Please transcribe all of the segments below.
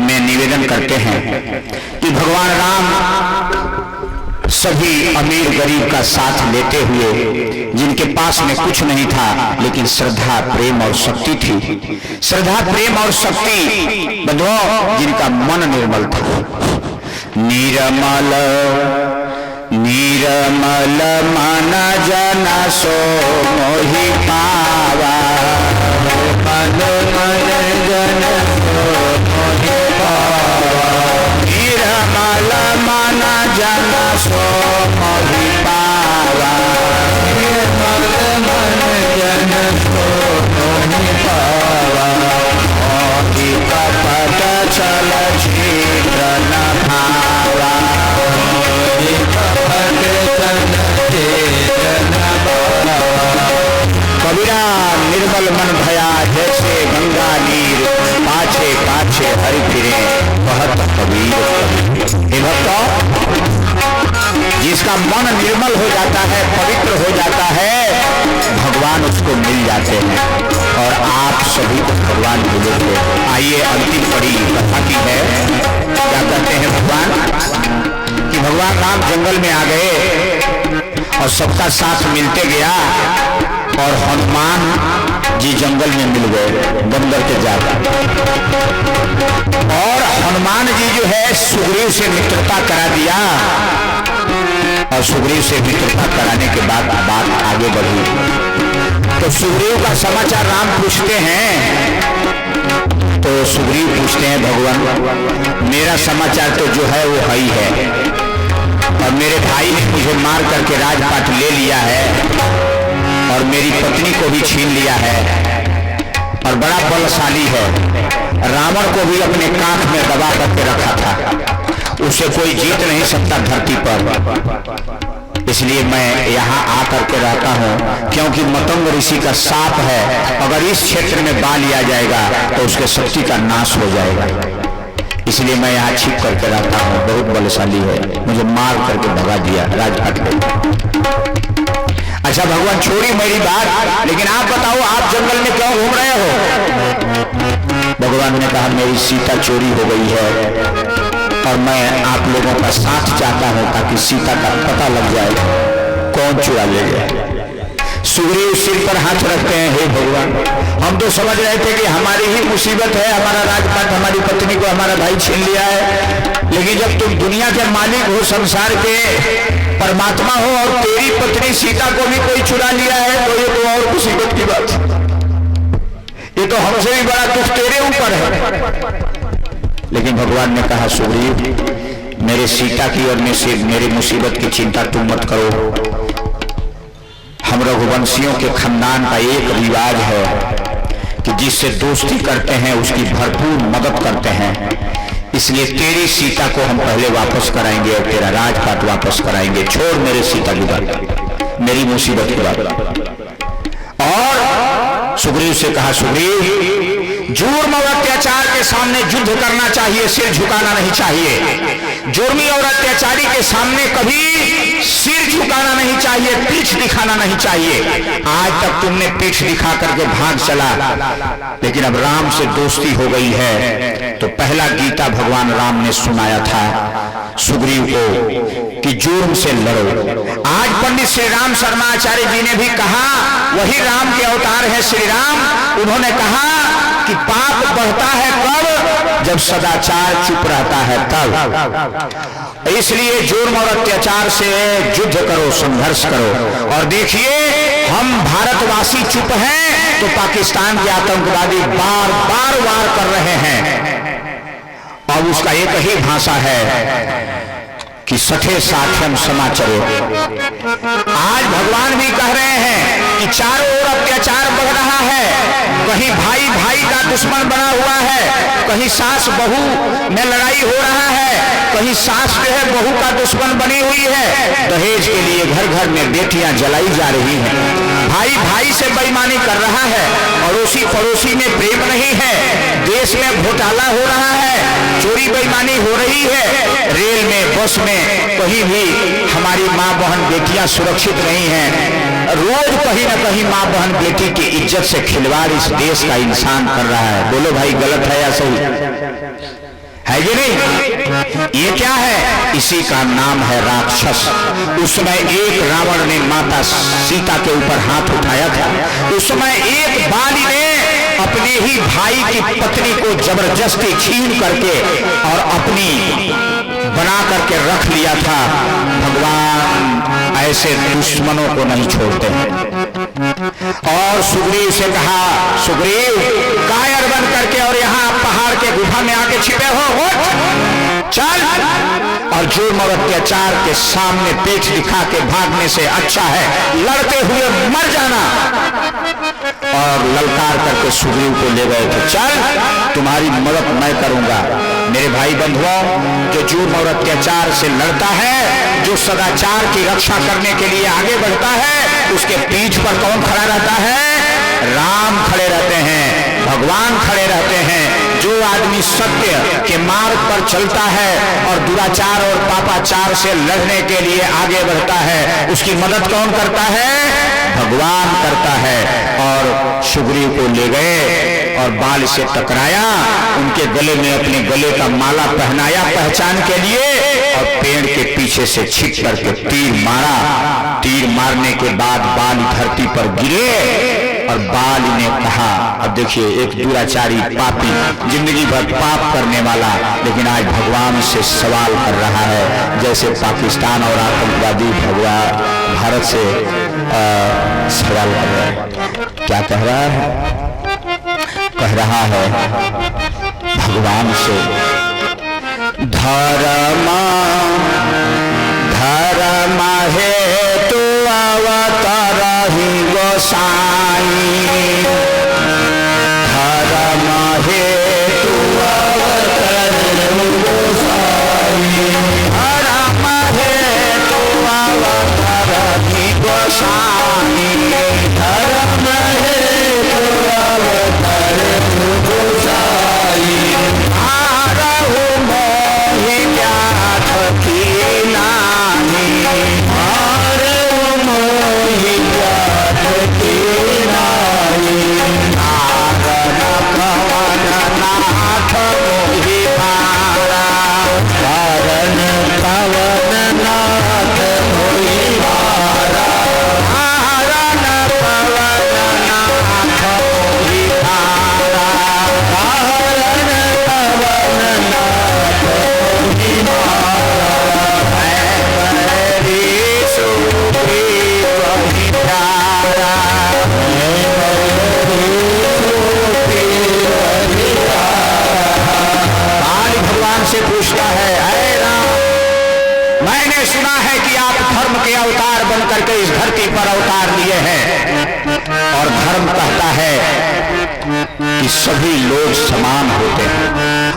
में निवेदन करते हैं कि भगवान राम सभी अमीर गरीब का साथ लेते हुए, जिनके पास में कुछ नहीं था लेकिन श्रद्धा प्रेम और शक्ति थी, श्रद्धा प्रेम और शक्ति बंधुओं जिनका मन निर्मल था, निर्मल निर्मल मन जन सो मोहि पावा, मन मन जन सो मोहि पावा, निर्मल मन जन सो मोहि पावा, निर्मल मन जन सो मोहि पावा, मोहि कपट छल छिद्र न भावा, मोहि कपट छल छिद्र न भावा। कबीरा निर्मल मन भया जैसे गंगा नीर, पाछे पाछे हरि फिरे बहुत कबीर। हे भक्तों, जिसका मन निर्मल हो जाता है, पवित्र हो जाता है, भगवान उसको मिल जाते हैं और आप सभी को भगवान मिलेंगे। आइए अंतिम कड़ी कथा की है। क्या कहते हैं भगवान कि भगवान राम जंगल में आ गए और सबका साथ मिलते गया और हनुमान जी जंगल में मिल गए बंदर के जाकर, और हनुमान जी जो है सुग्रीव से मित्रता करा दिया और सुग्रीव से मित्रता कराने के बाद बात आगे बढ़ी। तो सुग्रीव का समाचार राम पूछते हैं, तो सुग्रीव पूछते हैं भगवान मेरा समाचार तो जो है वो है ही है, और मेरे भाई ने मुझे मार करके राजपाट ले लिया है और मेरी पत्नी को भी छीन लिया है और बड़ा बलशाली है, रावण को भी अपने कांख में दबा करके रखा था, उसे कोई जीत नहीं सकता धरती पर, इसलिए मैं यहाँ आकर के रहता हूँ, क्योंकि मतंग ऋषि का साप है, अगर इस क्षेत्र में बाल लिया जाएगा तो उसके शक्ति का नाश हो जाएगा, इसलिए मैं यहाँ छिप करके रहता हूँ, बहुत बलशाली है, मुझे मार करके भगा दिया राजघाट में। अच्छा भगवान छोड़ी मेरी बात, लेकिन आप बताओ आप जंगल में क्यों घूम रहे हो? भगवान ने कहा मेरी सीता चोरी हो गई है और मैं आप लोगों का साथ चाहता हूं ताकि सीता का पता लग जाए कौन चुरा ले गया। सुग्रीव सिर पर हाथ रखते हैं, हे भगवान हम तो समझ रहे थे कि हमारी ही मुसीबत है, हमारा राजपाट हमारी पत्नी को हमारा भाई छीन लिया है, लेकिन जब तुम दुनिया के मालिक हो, संसार के परमात्मा हो और तेरी पत्नी सीता को भी कोई चुरा लिया है, तो ये तो और मुसीबत की बात, ये तो हमसे भी बड़ा दुख तेरे ऊपर है। लेकिन भगवान ने कहा सुग्रीव मेरे सीता की और मेरी मुसीबत की चिंता तुम मत करो, हम रघुवंशियों के खानदान का एक रिवाज है कि जिससे दोस्ती करते हैं उसकी भरपूर मदद करते हैं, इसलिए तेरी सीता को हम पहले वापस कराएंगे और तेरा राजपाट वापस कराएंगे, छोड़ मेरे सीता की बात, मेरी मुसीबत की बात। और सुग्रीव से कहा सुग्रीव जुर्म और अत्याचार के सामने युद्ध करना चाहिए, सिर झुकाना नहीं चाहिए, जुर्मी और अत्याचारी के सामने कभी सिर झुकाना नहीं चाहिए, पीठ दिखाना नहीं चाहिए। आज तक तुमने पीठ दिखा करके भाग चला, लेकिन अब राम से दोस्ती हो गई है, तो पहला गीता भगवान राम ने सुनाया था सुग्रीव को कि जुर्म से लड़ो। आज पंडित श्री राम शर्मा आचार्य जी ने भी कहा, वही राम के अवतार है श्री राम, उन्होंने कहा कि पाप बढ़ता है कब, जब सदाचार चुप रहता है तब, इसलिए जुर्म और अत्याचार से युद्ध करो, संघर्ष करो। और देखिए हम भारतवासी चुप हैं तो पाकिस्तान के आतंकवादी बार बार वार कर रहे हैं, और उसका एक ही भाषा है कि सठे साठ्यम समाचरो। आज भगवान भी कह रहे हैं कि चारों ओर अत्याचार बढ़ रहा है, कहीं भाई भाई का दुश्मन बना हुआ है, कहीं सास बहू में लड़ाई हो रहा है, कहीं सास जो है बहू का दुश्मन बनी हुई है, दहेज के लिए घर घर में बेटियां जलाई जा रही हैं, भाई भाई से बेईमानी कर रहा है, अड़ोसी पड़ोसी में प्रेम नहीं है, देश में घोटाला हो रहा है, चोरी चोरी बेईमानी हो रही है, रेल में बस में कहीं भी हमारी माँ बहन बेटियां सुरक्षित नहीं हैं। रोज कहीं ना कहीं माँ बहन बेटी की इज्जत से खिलवाड़ इस देश का इंसान कर रहा है। बोलो भाई गलत है या सही है ये नहीं? ये क्या है? इसी का नाम है राक्षस। उस समय एक रावण ने माता सीता के ऊपर हाथ उठाया था। उस समय एक बाली ने अपने ही भाई की पत्नी को जबरदस्ती छीन करके और अपनी बना करके रख लिया था। भगवान ऐसे दुश्मनों को नहीं छोड़ते हैं। और सुग्रीव से कहा, सुग्रीव कायर बन करके और यहाँ पहाड़ के गुफा में आके छिपे हो, उठ चल। और जुर्म और अत्याचार के सामने पेट दिखा के भागने से अच्छा है लड़ते हुए मर जाना। और ललकार करके सुग्रीव को ले गए थे, चल तुम्हारी मदद मैं करूंगा। मेरे भाई बंधुओं, जो जुर्म और अत्याचार से लड़ता है, जो सदाचार की रक्षा करने के लिए आगे बढ़ता है, उसके पीठ पर कौन खड़ा रहता है? राम खड़े रहते हैं, भगवान खड़े रहते हैं। जो आदमी सत्य के मार्ग पर चलता है और दुराचार और पापाचार से लड़ने के लिए आगे बढ़ता है, उसकी मदद कौन करता है? भगवान करता है। और सुग्रीव को ले गए और बाल से टकराया, उनके गले में अपने गले का माला पहनाया पहचान के लिए, और पेड़ के पीछे से छिप करके तीर मारा। तीर मारने के बाद बाल धरती पर गिरे और बाल ने कहा, अब देखिए एक दुराचारी पापी जिंदगी भर पाप करने वाला, लेकिन आज भगवान से सवाल कर रहा है, जैसे पाकिस्तान और आतंकवादी भगवान भारत से सवाल कर रहा है। क्या कह रहा है? कह रहा है भगवान से, धर्म धर्म है तो अवतार ही गोसाई, धर्म है तो अवतार गोसाई, धर्म है तो अवतार ही गोसाई, धर्म है तो अवतार गोसाई। हारहु मोहि व्याध की नानी, हारहु मोहि व्याध की नानी, नारद पवन नाथ मोहि भारा, नारद पवन नाथ मोहि भारा, नारद पवन नाथ मोहि भारा, नारद पवन नाथ मोहि भारा। मेरी सुग्रीव ही प्यारा, भगवान से पूछता है, अरे राम, मैंने सुना है कि आप धर्म के अवतार बन करके इस धरती पर अवतार लिए हैं, और धर्म कहता है कि सभी लोग समान होते हैं,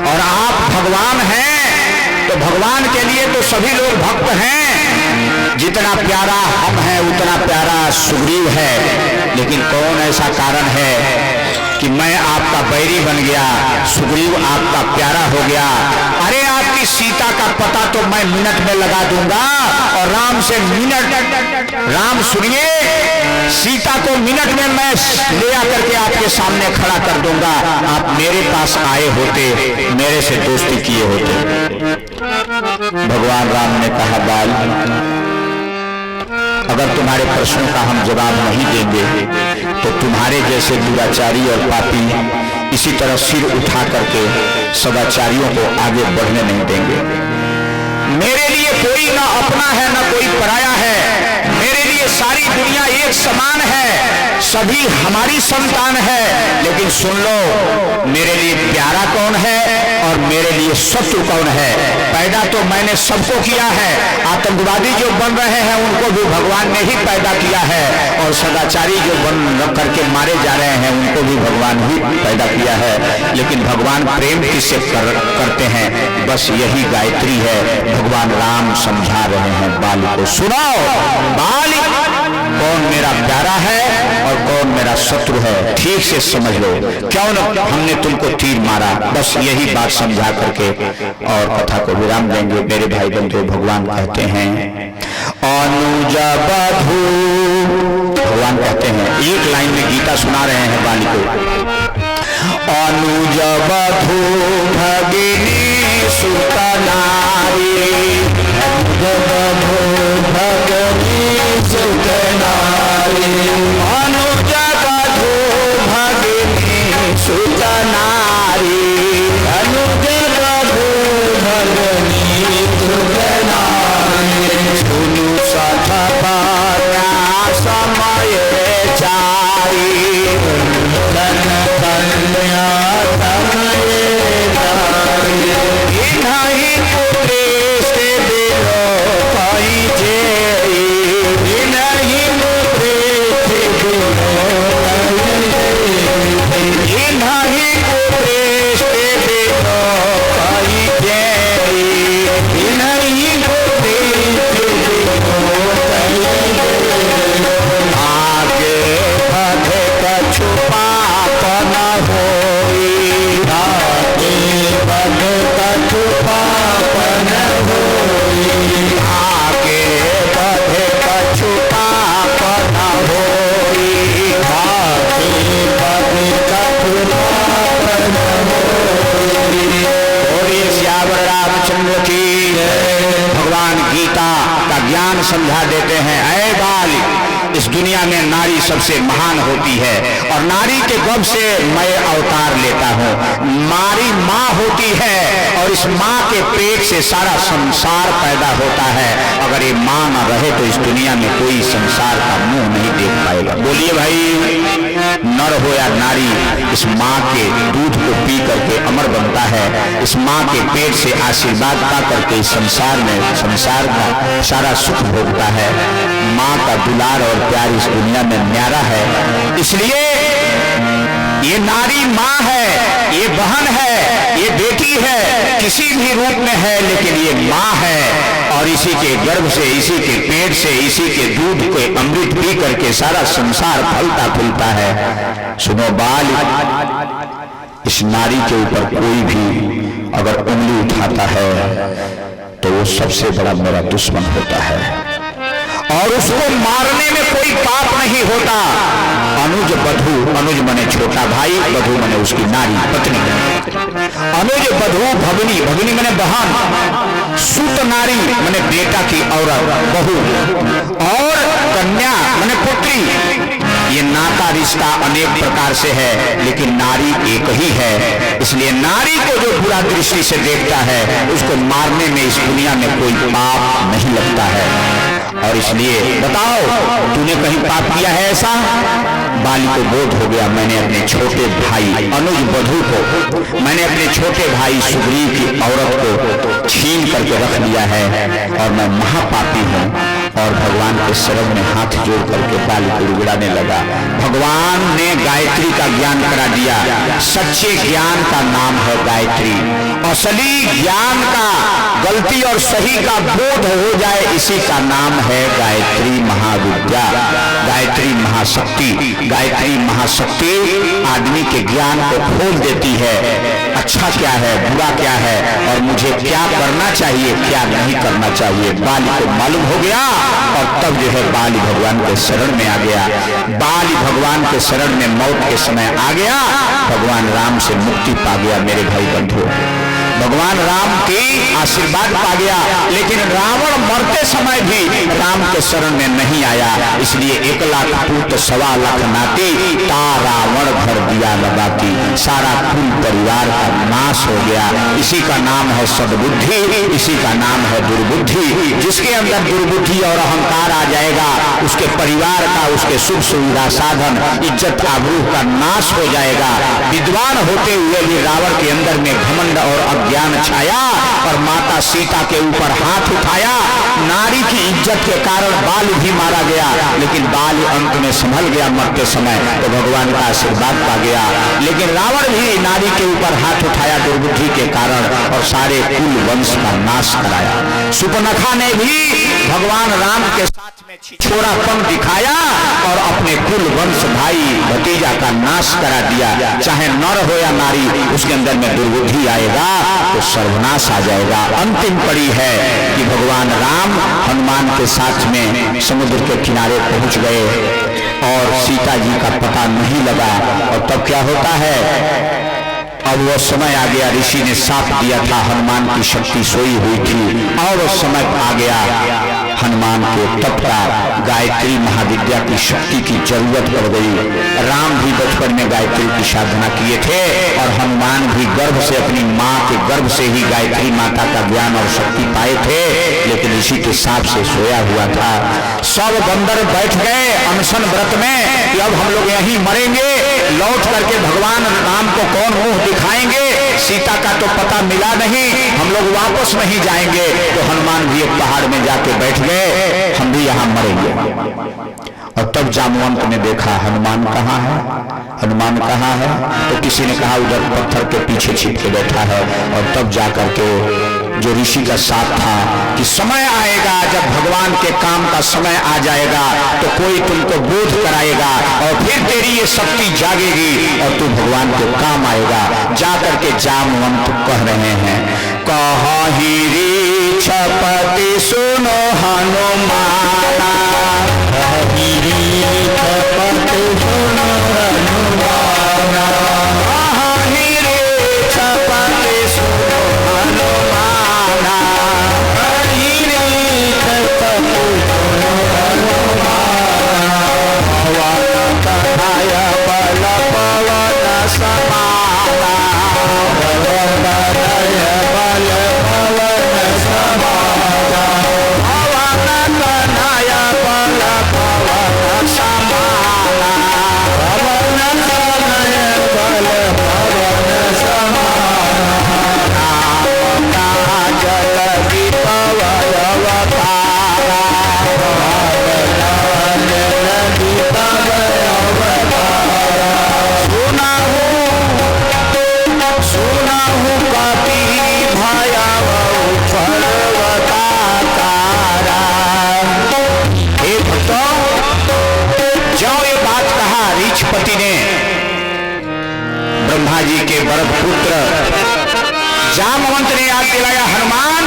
और आप भगवान हैं तो भगवान के लिए तो सभी लोग भक्त हैं। जितना प्यारा हम हैं उतना प्यारा सुग्रीव है, लेकिन कौन ऐसा कारण है कि मैं आपका बैरी बन गया, सुग्रीव आपका प्यारा हो गया? अरे आपकी सीता का पता तो मैं मिनट में लगा दूंगा, और राम से मिनट, राम सुनिए, सीता को मिनट में मैं ले आकर के आपके सामने खड़ा कर दूंगा। आप मेरे पास आए होते, मेरे से दोस्ती किए होते। भगवान राम ने कहा, बाल, अगर तुम्हारे प्रश्नों का हम जवाब नहीं देंगे तो तुम्हारे जैसे दुराचारी और पापी इसी तरह सिर उठा करके सदाचारियों को आगे बढ़ने नहीं देंगे। मेरे लिए कोई ना अपना है ना कोई पराया है, मेरे लिए सारी दुनिया एक समान है, सभी हमारी संतान है। लेकिन सुन लो, मेरे लिए प्यारा कौन है और मेरे लिए शत्रु कौन है? पैदा तो मैंने सबको किया है, आतंकवादी जो बन रहे हैं उनको भी भगवान ने ही पैदा किया है, और सदाचारी जो बन करके मारे जा रहे हैं उनको भी भगवान ही पैदा किया है। लेकिन भगवान प्रेम किससे करते हैं? बस यही गायत्री है। भगवान राम समझा रहे हैं बाली को, सुनो बाली, कौन मेरा प्यारा है और कौन मेरा शत्रु है, ठीक से समझ लो। क्यों न हमने तुमको तीर मारा, बस यही बात समझा करके और कथा को विराम देंगे। मेरे भाई बंधु, भगवान कहते हैं अनुज बधू, भगवान कहते हैं, एक लाइन में गीता सुना रहे हैं बाली को, अनुज बधू भगिनी सुत नारी, अनुज बधू भगिनी सुत नारी, अनुज बधू भगिनी सुत नारी, अनुज बधू भगिनी सुत नारी, सुनु सठ पाया समय चारी, धन कन्या समय चारी, नहीं पुत्री से दिलो पाई जेई, नहीं पुत्री से दिलो पाई जेई, नहीं पुत्री से दिलो पाई जेई, नहीं पुत्री से दिलो पाई जेई, आगे बढ़े कछु पाप न होई, आगे बढ़े कछु पाप न होई, आगे बढ़े कछु पाप न होई, आगे बढ़े कछु पाप न होई। बोलिए श्यावर रामचंद्र की। भगवान गीता का ज्ञान समझा देते हैं, ऐ बाली, इस दुनिया में नारी सबसे महान होती है और नारी के गर्भ से मैं अवतार लेता हूँ। नारी माँ होती है और इस माँ के पेट से सारा संसार पैदा होता है। अगर ये माँ न रहे तो इस दुनिया में कोई संसार का मुंह नहीं देख पाएगा। बोलिए भाई, नर हो या नारी, इस माँ के दूध को पी करके अमर बनता है। इस माँ के पेट से आशीर्वाद पा करके इस संसार में संसार का सारा सुख भोगता है। माँ का दुलार और प्यार इस दुनिया में न्यारा है। इसलिए ये नारी माँ है, ये बहन है, ये बेटी है, किसी भी रूप में है, लेकिन ये माँ है और इसी के गर्भ से, इसी के पेट से, इसी के दूध को अमृत पी करके सारा संसार फलता फूलता है। सुनो बाल, इस नारी के ऊपर कोई भी अगर उंगली उठाता है तो वो सबसे बड़ा मेरा दुश्मन होता है और उसको मारने में कोई पाप नहीं होता। अनुज बधू, अनुज मने छोटा भाई, बधू मने उसकी नारी पत्नी, अनुज बधू भगिनी, भगिनी मने बहन, सुत नारी मने बेटा की औरत बहू, और कन्या मने पुत्री। ये नाता रिश्ता अनेक प्रकार से है लेकिन नारी एक ही है। इसलिए नारी को जो बुरा दृष्टि से देखता है उसको मारने में इस दुनिया में कोई पाप नहीं लगता है। और इसलिए बताओ, तूने कहीं पाप किया है ऐसा? बाली को बोध हो गया, मैंने अपने छोटे भाई अनुज बधू को, मैंने अपने छोटे भाई सुग्रीव की औरत को छीन करके रख लिया है और मैं महापापी हूँ। और भगवान के शरण में हाथ जोड़ करके बाली को उगड़ाने लगा। भगवान ने गायत्री का ज्ञान करा दिया। सच्चे ज्ञान का नाम है गायत्री। असली ज्ञान का, गलती और सही का बोध हो जाए, इसी का नाम है गायत्री महाविद्या, गायत्री महाशक्ति। गायत्री महाशक्ति आदमी के ज्ञान को खोल देती है। अच्छा क्या है, बुरा क्या है और मुझे क्या करना चाहिए, क्या नहीं करना चाहिए, बाली को मालूम हो गया। और तब जो है बाली भगवान के शरण में आ गया। बाली भगवान के शरण में मौत के समय आ गया, भगवान राम से मुक्ति पा गया। मेरे भाई बंधु, भगवान राम की आशीर्वाद पा गया। लेकिन रावण मरते समय भी राम के शरण में नहीं आया। इसलिए 1 लाख पूत 1.25 लाख नाती, ता रावण घर दिया लगाती। सारा कुल परिवार का नाश हो गया। इसी का नाम है सद्बुद्धि, इसी का नाम है दुर्बुद्धि। जिसके अंदर दुर्बुद्धि और अहंकार आ जाएगा, उसके परिवार का, उसके सुख सुविधा साधन, इज्जत आबरू का नाश हो जाएगा। विद्वान होते हुए भी रावण के अंदर में घमंड और ज्ञान छाया और माता सीता के ऊपर हाथ उठाया। नारी की इज्जत के कारण बाल भी मारा गया, लेकिन बाल अंत में संभल गया मरते समय, तो भगवान का आशीर्वाद पा गया। लेकिन रावण भी नारी के ऊपर हाथ उठाया दुर्बुद्धि के कारण और सारे कुल वंश का नाश कराया। सुपर्णखा ने भी भगवान राम के साथ में छिछोरापन दिखाया और अपने कुल वंश भाई भतीजा का नाश करा दिया। चाहे नर हो या नारी, उसके अंदर में दुर्बुद्धि आएगा तो सर्वनाश आ जाएगा। अंतिम कड़ी है कि भगवान राम हनुमान के साथ में समुद्र के किनारे पहुंच गए और सीता जी का पता नहीं लगा। और तब क्या होता है, अब वो समय आ गया, ऋषि ने साफ दिया था हनुमान की शक्ति सोई हुई थी, और वो समय आ गया हनुमान के तप का, गायत्री महाविद्या की शक्ति की जरूरत पड़ गई। राम भी बचपन में गायत्री की साधना किए थे और हनुमान भी गर्भ से, अपनी माँ के गर्भ से ही गायत्री माता का ज्ञान और शक्ति पाए थे, लेकिन ऋषि के साथ से सोया हुआ था। सब बंदर बैठ गए अनशन व्रत में कि अब हम लोग यहीं मरेंगे, लौट करके भगवान राम को कौन मुंह दिखाएंगे, सीता का तो पता मिला नहीं, हम लोग वापस नहीं जाएंगे। तो हनुमान भी एक पहाड़ में जाके बैठ गए, हम भी यहां मरेंगे। और तब जामवंत ने देखा हनुमान कहाँ है, हनुमान कहाँ है, तो किसी ने कहा उधर पत्थर के पीछे छिप के बैठा है। और तब जाकर के जो ऋषि का साथ था कि समय आएगा जब भगवान के काम का समय आ जाएगा तो कोई तुमको बोध कराएगा और फिर तेरी ये शक्ति जागेगी और तू भगवान के काम आएगा। जाकर के जामवंत कह रहे हैं, कहि ऋक्षपति सुनो हनुमाना, कहि ऋक्षपति सुनो हनुमाना, कहि ऋक्षपति सुनो हनुमाना, कहि ऋक्षपति सुनो हनुमाना, पवन कन्हैय बल पवन समाना, पवन कन्हैय बल पवन समाना, पवन कन्हैय बल पवन समाना, पवन कन्हैय बल पवन समाना, राम काज लगी पवन अवतारा, राम लगी पवन अवतारा, सुनाहु कपि भयावहु पर्वताकारा। हे भक्तों, जब ये बात कहा ऋक्षपति ने, ब्रह्मा जी के वरद पुत्र जामवंत ने याद दिलाया, हनुमान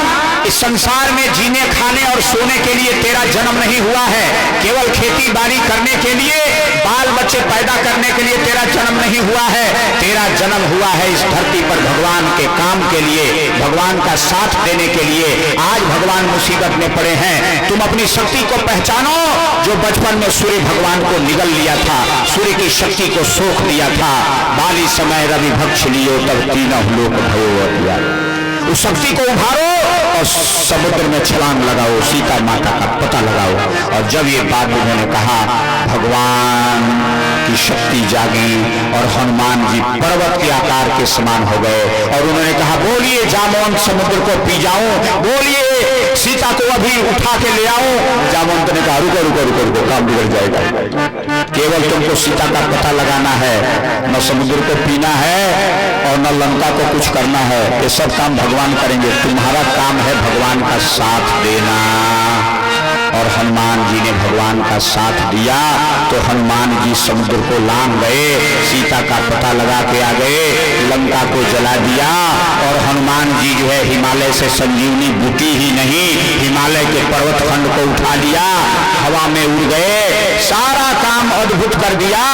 इस संसार में जीने खाने और सोने के लिए तेरा जन्म नहीं हुआ है, केवल खेती बाड़ी करने के लिए, बाल बच्चे पैदा करने के लिए तेरा जन्म नहीं हुआ है। तेरा जन्म हुआ है इस धरती पर भगवान के काम के लिए, भगवान का साथ देने के लिए। आज भगवान मुसीबत में पड़े हैं, तुम अपनी शक्ति को पहचानो। जो बचपन में सूर्य भगवान को निगल लिया था, सूर्य की शक्ति को सोख दिया था, बाली समय रवि भक्ष लियो तब तीनों लोक भयो दिया। उस शक्ति को उभारो और समुद्र में छलांग लगाओ, सीता माता का पता लगाओ। और जब ये बात उन्होंने कहा, भगवान की शक्ति जागी और हनुमान जी पर्वत के आकार के समान हो गए। और उन्होंने कहा, बोलिए जामवंत समुद्र को पी जाऊं, बोलिए सीता को अभी उठा के ले आओ। जामवंत ने कहा, रुको रुको रुको रुको, काम बिगड़ जाएगा। केवल तुमको सीता का पता लगाना है, न समुद्र को पीना है और न लंका को कुछ करना है। ये सब काम भगवान करेंगे, तुम्हारा काम है भगवान का साथ देना। और हनुमान जी ने भगवान का साथ दिया तो हनुमान जी समुद्र को लांग गए, सीता का पता लगा के आ गए, लंका को जला दिया। और हनुमान जी जो है हिमालय से संजीवनी बूटी ही नहीं, हिमालय के पर्वत खंड को उठा लिया, हवा में उड़ गए, सारा काम अद्भुत कर दिया।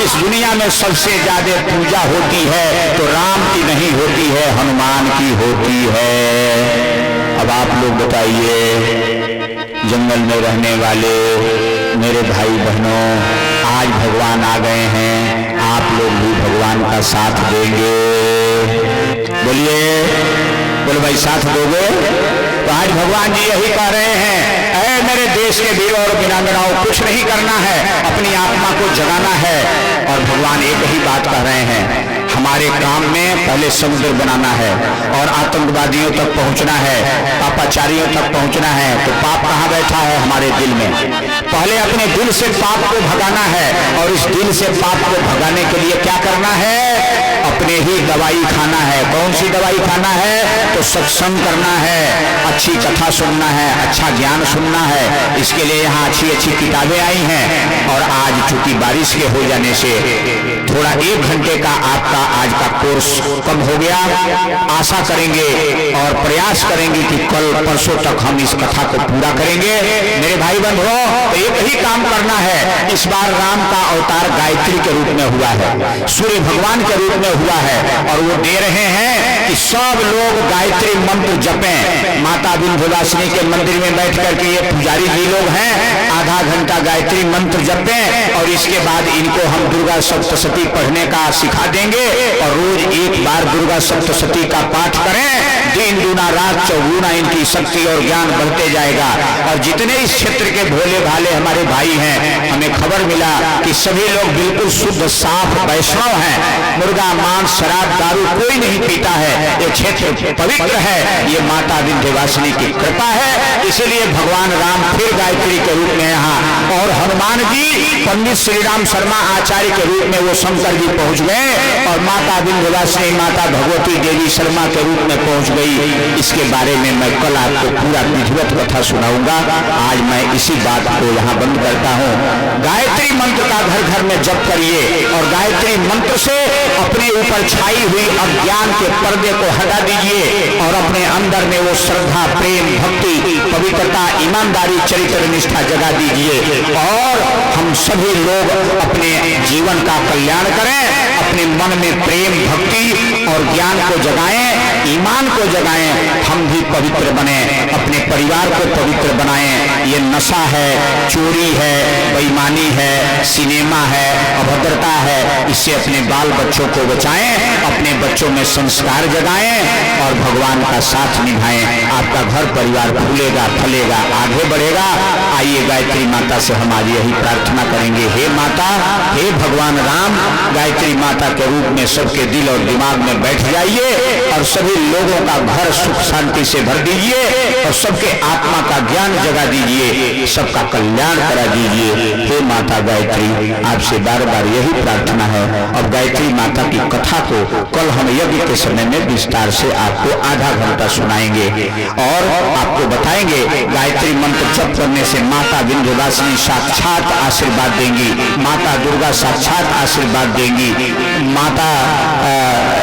इस दुनिया में सबसे ज्यादा पूजा होती है तो राम की नहीं होती है, हनुमान की होती है। अब आप लोग बताइए, जंगल में रहने वाले मेरे भाई बहनों, आज भगवान आ गए हैं, आप लोग भी भगवान का साथ देंगे? बोलिए, बोलो भाई, साथ दोगे? तो आज भगवान जी यही कह रहे हैं, ऐ मेरे देश के वीरों और वीरांगनाओं, कुछ नहीं करना है, अपनी आत्मा को जगाना है। और भगवान एक ही बात कह रहे हैं, हमारे काम में पहले समुद्र बनाना है और आतंकवादियों तक पहुंचना है, पापाचारियों तक पहुंचना है। तो पाप कहाँ बैठा है? हमारे दिल में। पहले अपने दिल से पाप को भगाना है, और इस दिल से पाप को भगाने के लिए क्या करना है? अपने ही दवाई खाना है। कौन सी दवाई खाना है? तो सत्संग करना है, अच्छी कथा सुनना है, अच्छा ज्ञान सुनना है। इसके लिए यहाँ अच्छी अच्छी किताबें आई हैं। और आज चूंकि बारिश के हो जाने से थोड़ा 1 घंटे का आपका आज का कोर्स कम हो गया। आशा करेंगे और प्रयास करेंगे कि कल परसों तक हम इस कथा को पूरा करेंगे। मेरे भाई बंधुओं, एक ही काम करना है। इस बार राम का अवतार गायत्री के रूप में हुआ है, सूर्य भगवान के रूप में हुआ है, और वो दे रहे हैं कि सब लोग गायत्री मंत्र जपें। माता विंध्यवासिनी के मंदिर में बैठ करके ये पुजारी जी लोग हैं, आधा घंटा गायत्री मंत्र जपें, और इसके बाद इनको हम दुर्गा सप्तशती पढ़ने का सिखा देंगे। और रोज 1 बार दुर्गा सप्तशती का पाठ करें, दिन दूना रात चौगुना इनकी शक्ति और ज्ञान बढ़ते जाएगा। और जितने इस क्षेत्र के भोले भाले हमारे भाई हैं, हमें खबर मिला कि सभी लोग बिल्कुल शुद्ध साफ वैष्णव हैं, मुर्गा मांस शराब दारू कोई नहीं पीता है। ये क्षेत्र पवित्र है, ये माता विंध्यवासिनी की कृपा है। इसलिए भगवान राम फिर गायत्री के रूप में यहाँ, और हनुमान जी पंडित श्री राम शर्मा आचार्य के रूप में वो शंकर जी पहुंच गए, और माता विंध्यवासिनी माता भगवती देवी शर्मा के रूप में पहुंच गई। इसके बारे में मैं कल आपको पूरा विधिवत कथा सुनाऊंगा। आज मैं इसी बात को यहाँ बंद करता हूँ। गायत्री मंत्र का घर घर में जप करिए, और गायत्री मंत्र से अपने ऊपर छाई हुई अज्ञान के पर्दे को हटा दीजिए, और अपने अंदर में वो श्रद्धा, प्रेम, भक्ति, पवित्रता, ईमानदारी, चरित्र निष्ठा जगा दीजिए। और हम सभी लोग अपने जीवन का कल्याण करें, अपने मन में प्रेम, भक्ति और ज्ञान को जगाएं, ईमान को जगाएं, हम भी पवित्र बने, अपने परिवार को पवित्र बनाएं। ये नशा है, चोरी है, बेईमानी है, सिनेमा है, अभद्रता है, इससे अपने बाल बच्चों को बचाएं, अपने बच्चों में संस्कार जगाएं और भगवान का साथ निभाएं। आपका घर परिवार फूलेगा, फलेगा, आगे बढ़ेगा। आइए गायत्री माता से हम आज यही प्रार्थना करेंगे। हे माता, हे भगवान राम, गायत्री माता के रूप में सबके दिल और दिमाग में बैठ जाइए, और सभी लोगों का घर सुख शांति से भर दीजिए, और सबके आत्मा का ज्ञान जगा दीजिए, सबका कल्याण करा दीजिए। हे माता गायत्री, आपसे बार बार यही प्रार्थना है। अब गायत्री माता की कथा को कल हम यज्ञ के समय में विस्तार से आपको आधा घंटा सुनाएंगे, और आपको बताएंगे गायत्री मंत्र जप करने से माता विंध्यवासिनी साक्षात आशीर्वाद देंगी, माता दुर्गा साक्षात आशीर्वाद देंगी, माता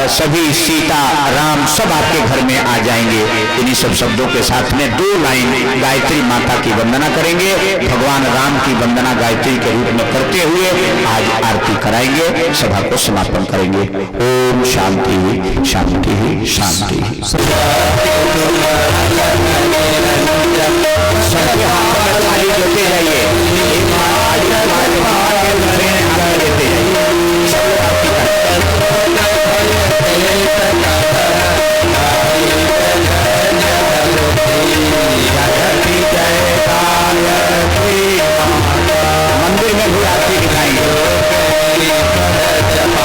सभी सीता राम सब आपके घर में आ जाएंगे। इन्हीं सब शब्दों के साथ में 2 लाइन गायत्री माता की वंदना करेंगे, भगवान राम की वंदना गायत्री के रूप में करते हुए आज आरती कराएंगे, सभा को समापन करेंगे। ओम शांति शांति शांति। देते जाइए, मंदिर में भी आरती दिखाएंगे। जगत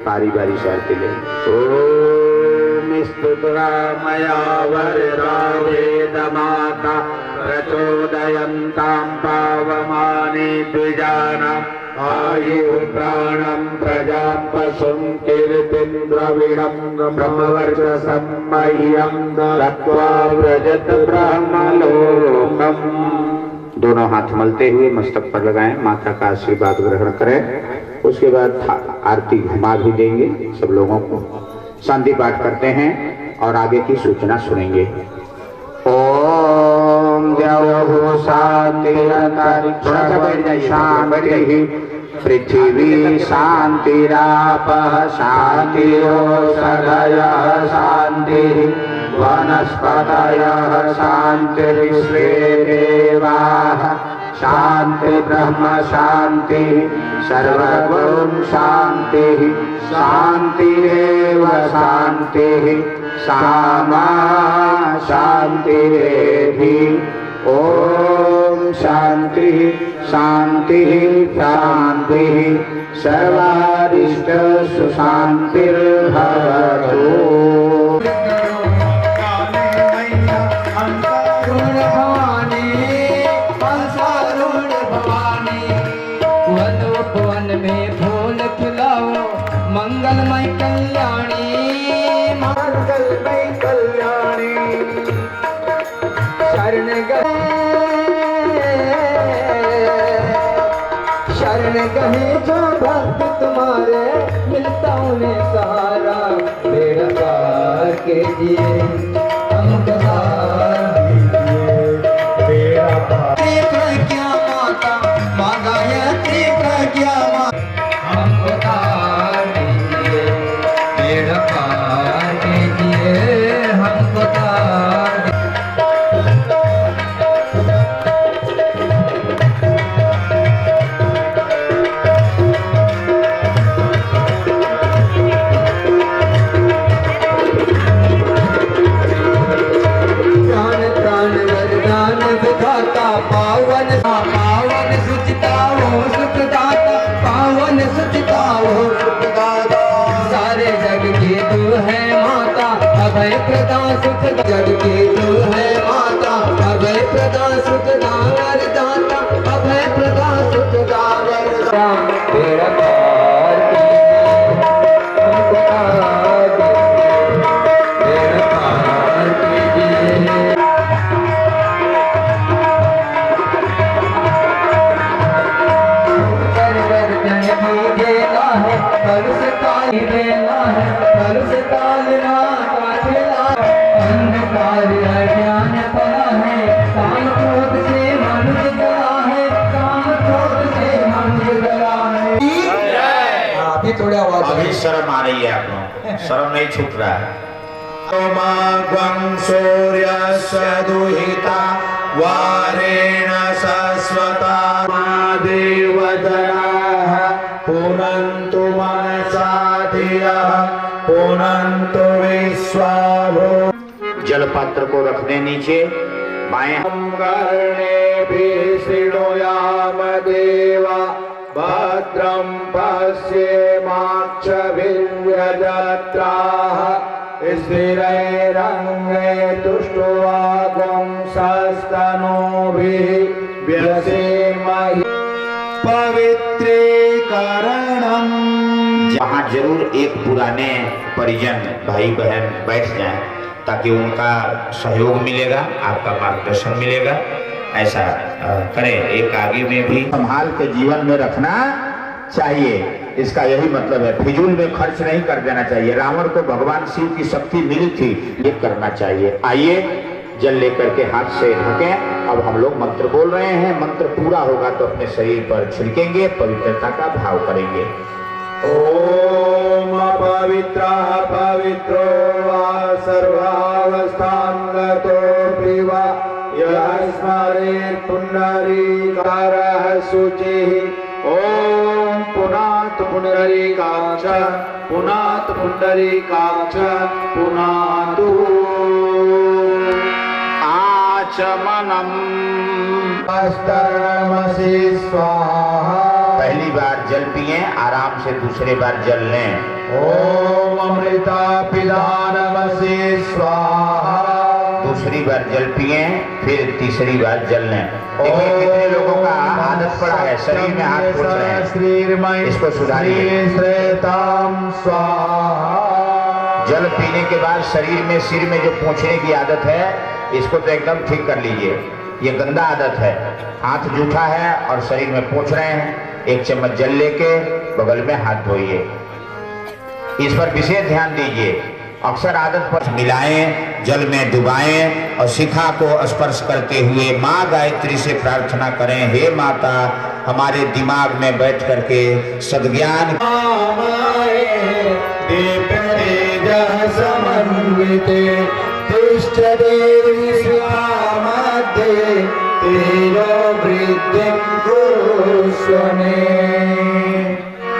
बारी बारी से आरती ले। ओम स्तुतरामया वरदावेद माता प्रचोदयन्तां पावमानि द्विजानाम् आयु प्राणं प्रजां पशुं कीर्तिं द्रविणं ब्रह्मवर्चसं मह्यं दत्त्वा व्रजत ब्रह्मलोकम्। दोनों हाथ मलते हुए मस्तक पर लगाएं, माता का आशीर्वाद ग्रहण करें। उसके बाद आरती घुमा भी देंगे, सब लोगों को शांति पाठ करते हैं और आगे की सूचना सुनेंगे। ओम देवो शांति पृथ्वी शांतिरापः शांतिरोषधयः शांतिः वनस्पतयः शांतिर्विश्वे देवाः शांति ब्रह्म शांति सर्वगुण शांति शांतिरेव शांति सामा शांतिरेधि। ओम शांति शांति शांति सर्वारिष्ट सुशांतिर्भवतु। मंगलमय कल्याणी मंगलमय कल्याणी शरण गहे जो भक्त तुम्हारे मिलता उन्हें सहारा। बेड़ा पार के दिए हमको बेड़ा पार प्रज्ञा माता माँ गायत्री प्रज्ञा माता हमको अभय प्रदान सुख जग के तू है माता। अभय प्रदान सुख दावर दाता अभय प्रदान सुख दावर तेरा पार हमको तेरा पार कीजिए। देना है कल से ताली देना है कल से तालना ज्ञान पड़ा है काम क्रोध से मनुष्य गया है काम क्रोध से मनुष्य गया है। अभी थोड़ी आवाज अभी शर्म आ रही है, आप लोग शर्म नहीं छूट रहा है। सूर्यस्य दुहिता वारेण सस्वता देवजनाः पुनन्तु मनसा धियः पुनन्तु विश्वा जल पात्र को रख दें नीचे, बाएं कर्णे भी शृणुयाम देवा भद्रं पश्येमाक्षभिर्यजत्राः स्थिरैरङ्गे तुष्टुवागं सस्तनूभिः व्यसेमहि पवित्रीकरणम्। जहाँ जरूर एक पुराने परिजन भाई बहन बैठ जाएं ताकि उनका सहयोग मिलेगा, आपका मार्गदर्शन मिलेगा। ऐसा करें। एक आगे में भी संभाल के जीवन में रखना चाहिए, इसका यही मतलब है। फिजूल में खर्च नहीं कर देना चाहिए। रावण को भगवान शिव की शक्ति मिली थी, ये करना चाहिए। आइए जल लेकर के हाथ से ढकें। अब हम लोग मंत्र बोल रहे हैं, मंत्र पूरा होगा तो अपने शरीर पर छिड़केंगे, पवित्रता का भाव करेंगे। ओम पवित्रः पवित्रो वा सर्वावस्थांगतो विवा यः स्मरेत् पुण्डरीकारः शुचिः। ओम पुनात् पुण्डरीकाक्ष पुनात् पुण्डरीकाक्ष पुनातु आचमनम् अस्तरमसि स्वाहा। पहली बार जल पिए, आराम से दूसरे बार जल लें। ओम अमृता पिधानमसि स्वाहा। दूसरी बार जल पिए, फिर तीसरी बार जल लें। देखिए कितने लोगों का आदत पड़ा है, शरीर में हाथ पोंछ रहे हैं, इसको सुधारिए। जल पीने के बाद शरीर में, सिर में जो पोंछने की आदत है, इसको तो एकदम ठीक कर लीजिए। ये गंदा आदत है, हाथ जूठा है और शरीर में पोंछ रहे हैं। एक चम्मच जल लेके बगल में हाथ धोइए, इस पर विशेष ध्यान दीजिए। अक्सर आदत पर मिलाएं, जल में डुबाएं और शिखा को स्पर्श करते हुए माँ गायत्री से प्रार्थना करें, हे माता हमारे दिमाग में बैठ करके सद्ज्ञान समन्विते तिष्ठते विश्वामध्ये तेजो वृद्धिं कुरुष्व मे।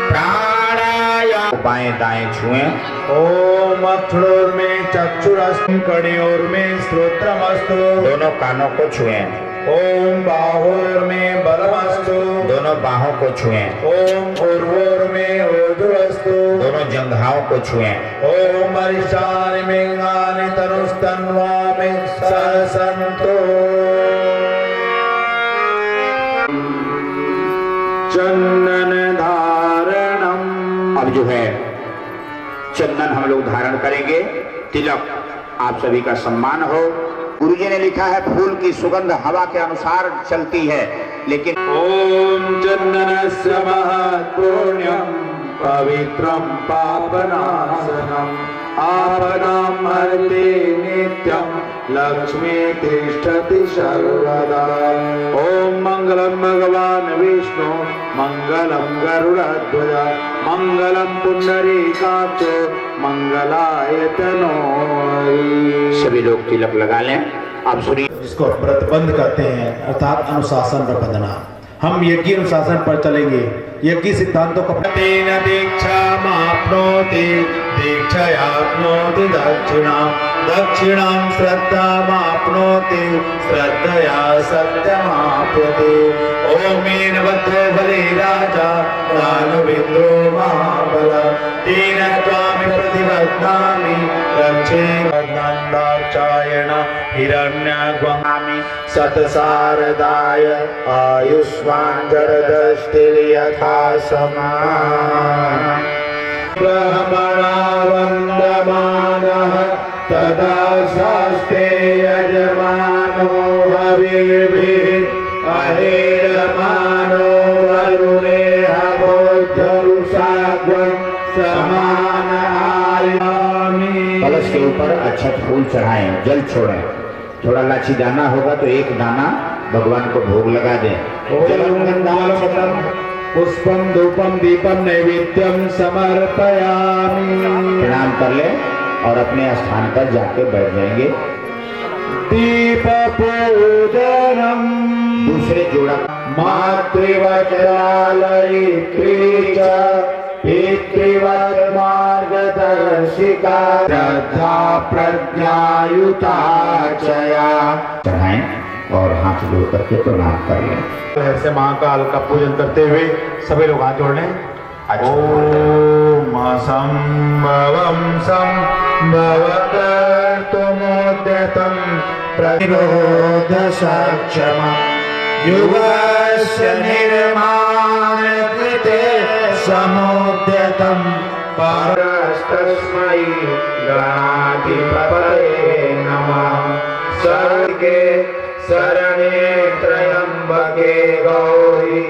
प्राणायाम बाएं दाएं छुएं। ओम अक्षरोर में चक्षुरस्तु कड़ियोर में श्रोत्रमस्तु। दोनों कानों को छुएं। ओम बाहोर में बलमस्तु। दोनों बाहों को छुएं। ओम उर्वोर में ओजुरस्तु। दोनों जंघाओं को छुएं। ओम अरिशानि मिंगानि तनुस्तन्वा में ससंतो। चंदन धारणम। अब जो है चंदन हम लोग धारण करेंगे। तिलक, आप सभी का सम्मान हो। गुरुजी ने लिखा है फूल की सुगंध हवा के अनुसार चलती है, लेकिन ओम चंदनस्य महत्पुण्यं पवित्रं पापनाशनम् आपदां हरते नित्यं लक्ष्मी तिष्ठति सर्वदा। ओम मंगलम भगवान विष्णु मंगलम गरुड़ध्वज मंगलम पुंडरीकाक्षो मंगलाय तनोहरि। सभी लोग तिलक लगा लें। आप सुनिए, जिसको व्रतबंध कहते हैं, अर्थात अनुशासन पर बंधना। हम यज्ञ अनुशासन पर चलेंगे, यज्ञ सिद्धांतों को तेन दीक्षामाप्नोति दीक्षयाप्नोति दक्षिणां दक्षिणां श्रद्धामाप्नोति श्रद्धया सत्यमाप्यते। ओमेन बद्धो बले राजा दानवेन्द्रो महाबल तेन त्वामि प्रतिबध्नामि रक्षे नन्दाचायण हिरण्यग्वामि सतसारदाय आयुष्मान् जरदष्टिर्यथा समान। ब्रह्मणा वन्दमानः तदा शास्ते यजमानो हविर्भिः अहेरमानो वरुणेह बोद्धरुषाग्वं समान आयामि। कलश के ऊपर अक्षत फूल चढ़ाएं, जल छोड़ें। थोड़ा लाची दाना होगा तो एक दाना भगवान को भोग लगा दें। जलम गंधाक्षतम पुष्पम धूपम दीपम नैवेद्यम समर्पयामि। प्रणाम कर ले और अपने स्थान पर जाके बैठ जाएंगे। दीप पूजनम दूसरे जोड़ा मातृवचनालयित्री च पितृवत् मार्गदर्शिका श्रद्धा प्रज्ञायुता चया। चढ़ाएं और हाथ जोड़ करके प्रणाम कर लें। ऐसे महाकाल का पूजन करते हुए सभी लोग हाथ जोड़ लें। ओम संभवं संभवकर्तुमुद्यतं प्रतिरोध सक्षमं युगस्य निर्माणकृते समुद्यतं परस्तस्मै गणाधिपतये नमः। सर्गे शरणे त्र्यंबके गौरी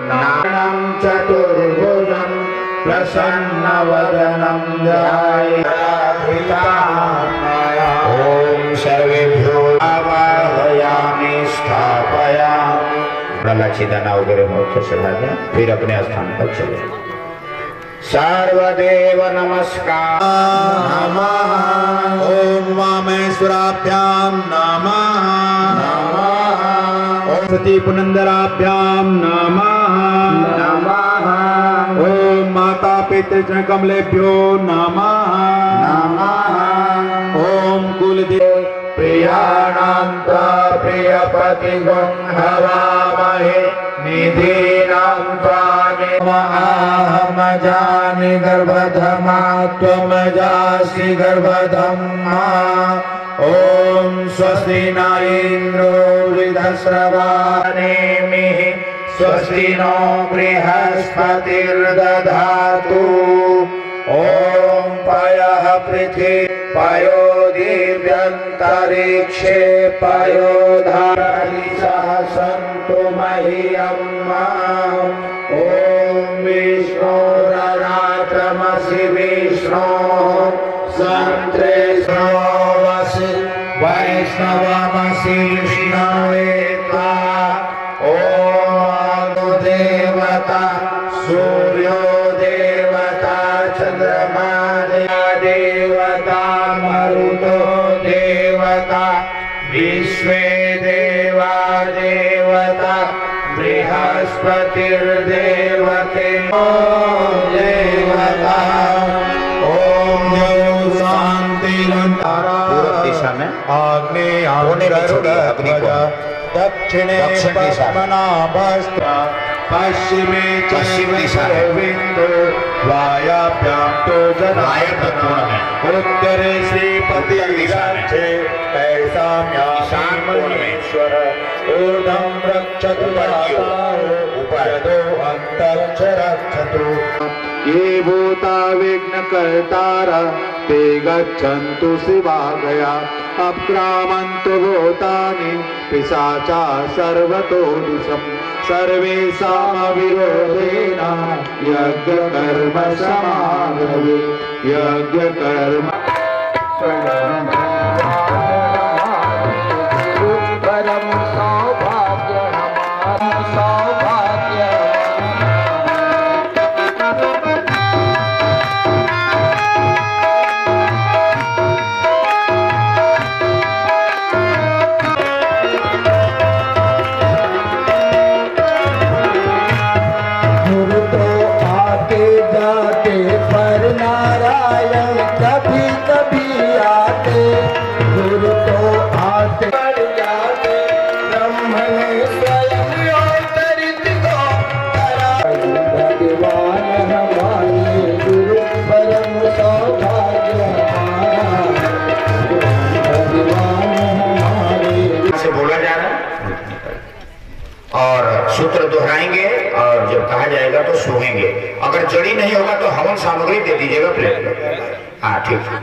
नारायणं चतुर्भुजं प्रसन्नवदनं ध्यायामि। ओम सर्वेभ्यो आवाहयामि स्थापयामि। लक्षिदाना वगैरह मुख्य सभा में फिर अपने स्थान पर चले। सर्वदेव नमस्कार नमः। ओम वामेश्वराभ्यां नमः नमः। ओम सती पुनंदराभ्यां नमः नमः। ओम माता पितृ कमलेभ्यो नमः नमः। ओम कुलदेव प्रियाणां प्रियपति गुण हवामहे निधीनां अहमजामि गर्भधमा त्वमजासि गर्भधम्मा। ओम स्वस्ति न इंद्रो वृद्धश्रवानेमिः स्वस्ति नो बृहस्पतिर्दधातु। ओम पयः पृथ्वी पयो दिव्यन्तरिक्षे पयो धारिषः सन्तु मह्यम्। ओम विष्णुररात्रमसि विष्णोः सन्त्रेष्णोऽसि वैष्णवमसि विष्णवे त्वा। ओम देवता सूर्यो देवता चन्द्रमा देवता मरुतो देवता विश्वे देवा देवता बृहस्पतिर्देवते देवता। ओम शांति पूर्व दिशा में दक्षिणे पद्मनाभस्त्र पश्चिमे पश्चिम दिशा है। बिंदु वायाभ्यां तो जनायतन उत्तरे श्रीपति राज्ये ऐसाम्याश्वर ऊर्ध्वं रक्षतु उपरदो अन्तरिक्ष रक्षतु। ये भूता विघ्नकर्तारः ते गच्छन्तु शिवागया अक्रामन्तु भूतानि पिशाचा सर्वतो दिशम् सर्वेषामविरोधेन यज्ञकर्म समारभे यज्ञकर्म। परम सौभाग्य सौभाग्य। नारायण कभी कभी आते गुरु तो आते बढ़ जाते ब्रह्म ने स्वयं अवतरित को करा। भगवान हमारे गुरु परम सौभाग्य हमारा भगवान हमारे से बोला जा रहा है और सूत्र दोहराएंगे और जब कहा जाएगा तो सोएंगे। अगर जड़ी नहीं होगा तो हवन सामग्री दे दीजिएगा प्लेट में। हाँ ठीक है।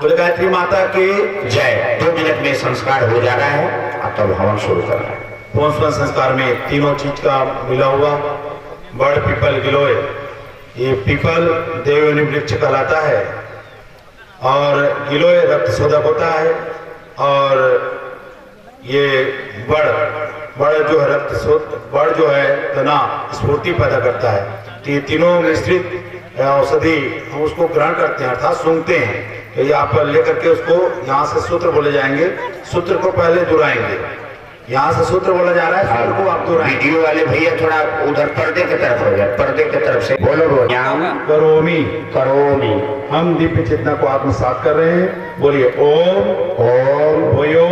बोले गायत्री माता की जय। 2 मिनट में संस्कार हो जा रहा है और तब हवन शुरू कर रहा है। पौंसवन संस्कार में तीनों चीज का मिला हुआ बड़ पीपल गिलोय। ये पीपल देवयोनि वृक्ष कहलाता है और गिलोय रक्त शोधक होता है और ये बड़ जो है रक्त शोध बड़ जो है तना स्फूर्ति पैदा करता है। तो ये तीनों मिश्रित औषधि हम उसको ग्रहण करते हैं अर्थात सूंघते हैं। तो यहाँ पर लेकर के उसको यहाँ से सूत्र बोले जाएंगे। सूत्र को पहले दुहराएंगे यहाँ से सूत्र बोला जा रहा है, सूत्र को आप दोहराएं। वीडियो वाले भैया थोड़ा उधर पर्दे की तरफ हो जाए, पर्दे की तरफ से बोलो। ज्ञान करोमि करोमि। हम दिव्य चेतना को आत्मसात कर रहे हैं। बोलिए ओम ओम भूयो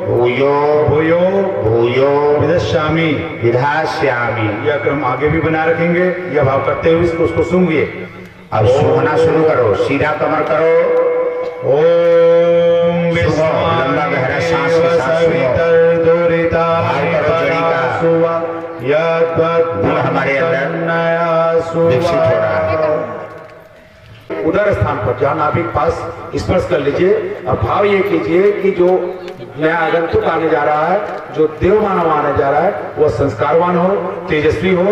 भूयो भूयो भूयो विदश्यामि विधास्यामि। यह क्रम आगे भी बना रखेंगे। यह भाव करते हुए इसको उसको सूंघिए। अब सूंघना शुरू करो, सीधा कमर करो। ओम लंबा गहरा सांस के साथ हमारे अंदर विकसित हो रहा है। उधर स्थान पर जहाँ नाभिक पास स्पर्श कर लीजिए। अब भाव ये कीजिए कि जो नया आगंतुक आने जा रहा है, जो देव मानव आने जा रहा है, वह संस्कारवान हो, तेजस्वी हो।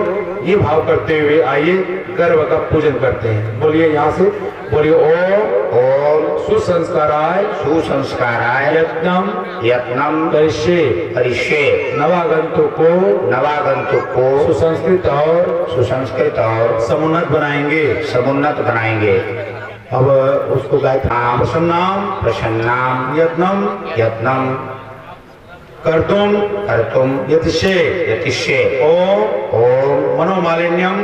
ये भाव करते हुए आइए गर्भ का पूजन करते हैं। बोलिए यहाँ से, बोलिए ओम ओम सुसंस्काराय सुसंस्काराय यत्नम यत्नम करिष्ये करिष्ये। नवागंतुक को नवागंतुक को सुसंस्कृत और समुन्नत बनाएंगे। अब उसको गायत्री प्रसन्नाम प्रसन्नाम यत्नम यत्नम कर्तुम यतिष्ये ओम मनोमालिन्यम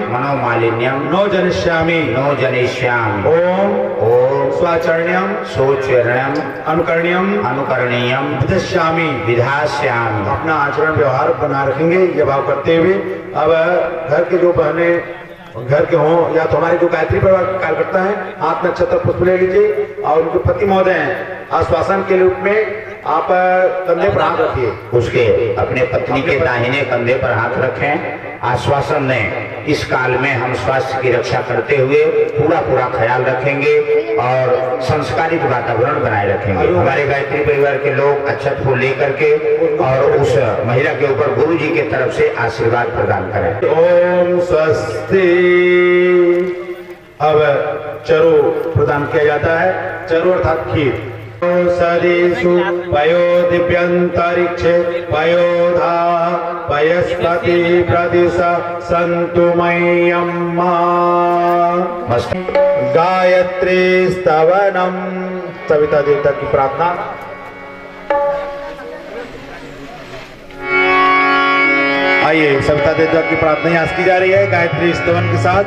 नो जनिष्यामि ओम स्वाचर्ण्यम अनुकरणीयम विधास्यामि। अपना आचरण व्यवहार बना रखेंगे ये भाव करते हुए। अब घर के जो बहने घर के हों या तो हमारे जो गायत्री परिवार कार्यकर्ता हैं, हाथ में नक्षत्र पुष्प ले लीजिए और उनके पति महोदय हैं, आश्वासन के रूप में आप कंधे पर हाथ रखिए। उसके अपने पत्नी के दाहिने कंधे पर हाथ रखें। आश्वासन दें, इस काल में हम स्वास्थ्य की रक्षा करते हुए पूरा ख्याल रखेंगे और संस्कारित वातावरण बनाए रखेंगे। हमारे गायत्री परिवार के लोग अक्षत फूल लेकर के और उस महिला के ऊपर गुरु जी की तरफ से आशीर्वाद प्रदान करें। ओम स्वस्ति। अब चरु प्रदान किया जाता है। चरु अर्थात खीर। सरिषु पयो दिव्यंतरिक्षे पयोधा पयस्पति प्रदिशा सन्तु मह्यम्। गायत्री स्तवनम। सविता देवता की प्रार्थना। आइए सविता देवता की प्रार्थना यहाँ की जा रही है गायत्री स्तवन के साथ।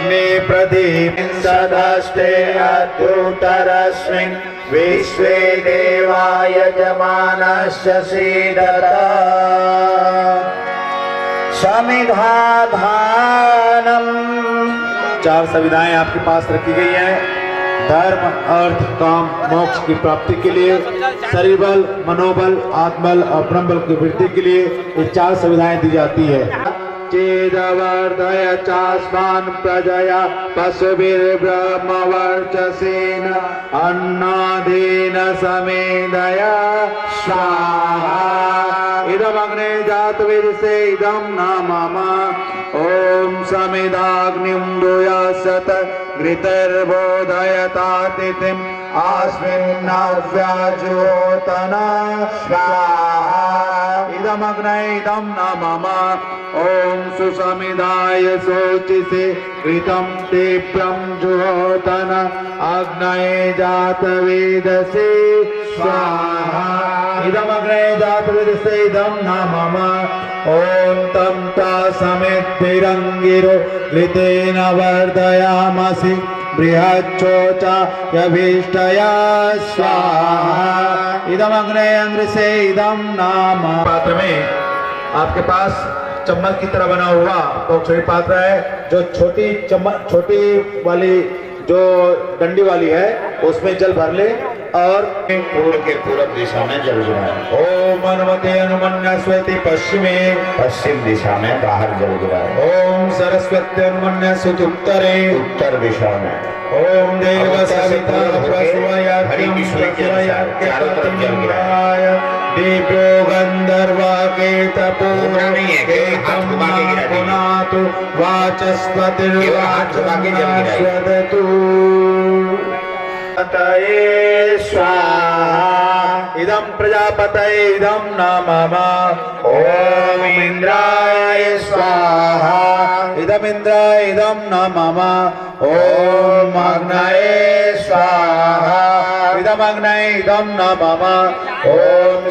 अग्नि प्रदीप सदस्ते अद्युतरस्मिन् विश्वे देवा यजमानस्य सीदता समिधाधानम। चार संविधाएं आपके पास रखी गई हैं धर्म अर्थ काम मोक्ष की प्राप्ति के लिए, शरीर बल मनोबल आत्मबल और ब्रह्म बल की वृद्धि के लिए ये चार संविधाएं दी जाती है। चेदवर्धय चास्मान् प्रजया पशुभिर्ब्रह्मवर्चसेन अन्नादेन समेधया स्वाहा। इदमग्ने जातवेदसे इदं न मम ॐ समिधाग्निं दूयासत घृतिर्बोधयतातिथिम् अस्मिन्नव्याजोतना स्वाहा। इदमग्ने इदं न मम ॐ सुसमिधाय शोचिसे घृतं तीव्रं जुहोतन अग्नये जातवेदसे स्वाहा। इदमग्ने जातवेदसे इदं न मम ॐ तं ता समिद्भिरङ्गिरो घृतेन वर्धयामसि बृहच्चोचा यभिष्टया स्वाहा। इदमग्ने अङ्घ्रिसे इदं नाम। पात्र में आपके पास चम्मच की तरह बना हुआ छोटी पात्र है, जो छोटी वाली जो डंडी वाली है उसमें जल भर ले और पूर्व के पूर्व दिशा में जल गिराए। ओम अनुमते अनुमन्यस्वति पश्चिम दिशा में बाहर जल गिराए। ओम सरस्वती अनुमन्यस्वति उत्तर दिशा में। ओम देव सविता हरि विश्व के चारों तरफ जल गिराए। दीपो गंधर्वा के तपो नहीं है कि हाथ घुमा के गिरा पुनातु वाचस्पतिर्वाचस्पदतु तये स्वाहा। इदं प्रजापतये इदं न मम ॐ इंद्राय स्वाहा। इदमिन्द्राय इदं न मम ॐ अग्नये स्वाहा। इदमग्नये इदं न मम ॐ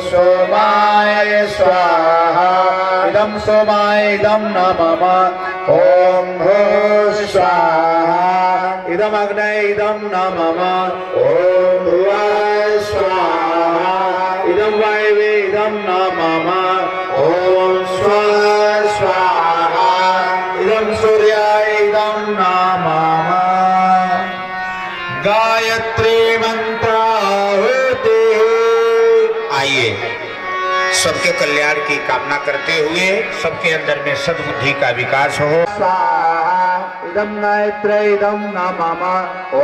सोमाय स्वाहा। इदं सोमाय इदं न मम ॐ भूः स्वाहा। इदमग्नये इदं न मम ॐ भुवाय स्वाहा। इदं वायवे इदं न मम ॐ स्वाहा स्वाहा। इदं सूर्याय इदं न मम। गायत्री मंत्राहुति। आइए सबके कल्याण की कामना करते हुए सबके अंदर में सद्बुद्धि का विकास हो। इदं गायत्री इदं न मम ॐ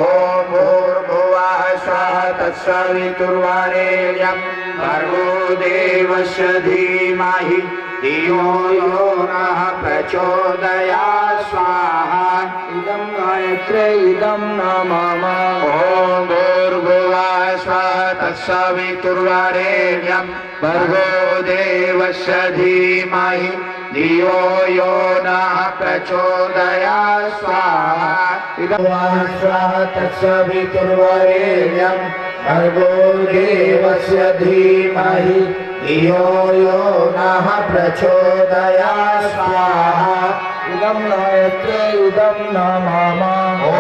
भूर्भुवः स्वः तत्सवितुर्वरेण्यं भर्गो देवस्य धीमहि धियो यो नः प्रचोदयात् स्वाहा। इदं गायत्री इदं न मम ॐ भूर्भुवः स्वः तत्सवितुर्वरेण्यं भर्गो देवस्य धीमहि धियो यो नः प्रचोदयात् स्वाहा। इदं स्वः तत्सवितुर्वरेण्यं भर्गो देवस्य धीमहि धियो यो नः प्रचोदयात् स्वाहा। इदं गायत्री इदं न मम ॐ